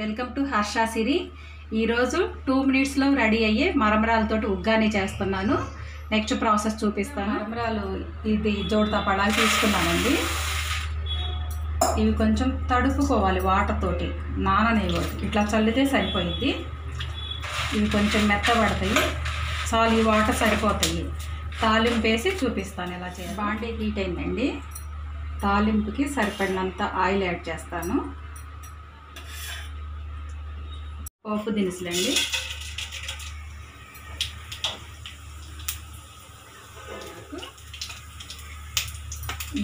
Welcome to Harsha సిరి. ఈరోజు 2 మినిట్స్లో ready అయ్యే మరమరాలతోటి ఉగ్గాని చేస్తున్నాను. నెక్స్ట్ ప్రాసెస్ చూపిస్తాను. మరమరాలు ఇది జోడతా పడాలి తీసుకున్నానండి. ఇవి కొంచెం తడుపుకోవాలి వాటర్ తోటి, నాననేయకూడదు. ఇట్లా చల్లితే సరిపోయింది. ఇవి కొంచెం మెత్తబడతాయి. చాలు, ఈ వాటర్ సరిపోతాయి. తాలింపు వేసి చూపిస్తాను ఎలా చేయాలి. బాండీ హీట్ అయిందండి. తాలింపుకి సరిపడినంత ఆయిల్ యాడ్ చేస్తాను. పోపు దినుసులండి,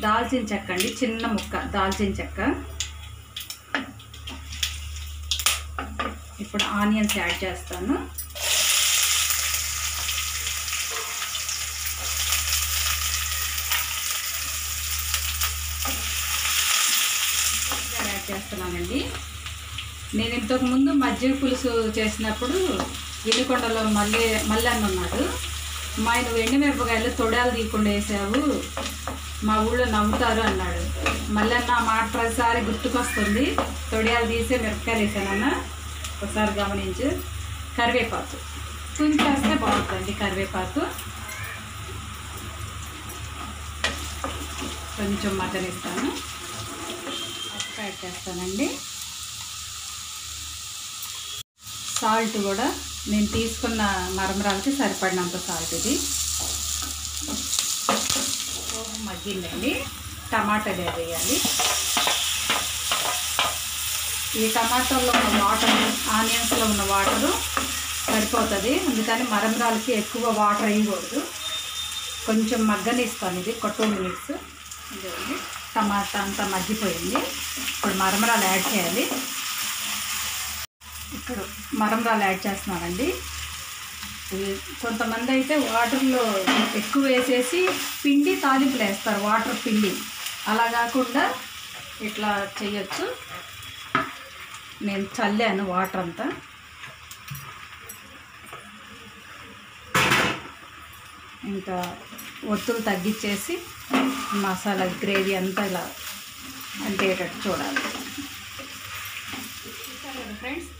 దాల్చిన చెక్క అండి, చిన్న ముక్క దాల్చిన చెక్క. ఇప్పుడు ఆనియన్స్ యాడ్ చేస్తాను. యాడ్ చేస్తున్నానండి. నేను ఇంతకుముందు మజ్జిగ పులుసు చేసినప్పుడు వినుకొండలో మల్లన్న ఉన్నాడు. మా ఆయన ఎండుమిరపకాయలు తొడాలు తీయకుండా వేసావు, మా ఊళ్ళో నవ్వుతారు అన్నాడు. మల్లన్న మాట ప్రతిసారి గుర్తుకొస్తుంది. తొడియాలు తీసే మిరపకాయలు వేసానన్న, ఒకసారి గమనించు. కరివేపాకు కొంచెం వేస్తే బాగుంటుంది. కరివేపాకు కొంచెం మగ్గనిస్తాను. యాడ్ చేస్తానండి. సాల్ట్ కూడా నేను తీసుకున్న మరమరాలకి సరిపడినంత సాల్ట్. ఇది మగ్గిందండి. టమాటాలు వేయాలి. ఈ టమాటాల్లో ఉన్న వాటర్, ఆనియన్స్లో ఉన్న వాటరు సరిపోతుంది. అందుకని మరమరాలకి ఎక్కువ వాటర్ వేయకూడదు. కొంచెం మగ్గనిస్తాను. ఇది 2 మినిట్స్. ఇదండి, టమాటా అంతా మగ్గిపోయింది. ఇప్పుడు మరమరాలు యాడ్ చేయాలి. ఇక్కడ మరమరాలు యాడ్ చేస్తున్నానండి. కొంతమంది అయితే వాటర్లో ఎక్కువ వేసేసి పిండి తాలింపులు వేస్తారు, వాటర్ పిండి. అలా కాకుండా ఇట్లా చేయొచ్చు. నేను చల్లాను వాటర్ అంతా. ఇంకా ఒత్తులు తగ్గించేసి మసాలా గ్రేవీ అంతా ఇలా అంటేటట్టు చూడాలి. ఫ్రెండ్స్,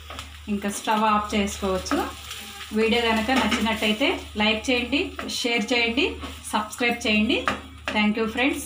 ఇంకా స్టవ్ ఆఫ్ చేసుకోవచ్చు. వీడియో కనుక నచ్చినట్టయితే లైక్ చేయండి, షేర్ చేయండి, సబ్స్క్రైబ్ చేయండి. Thank you friends.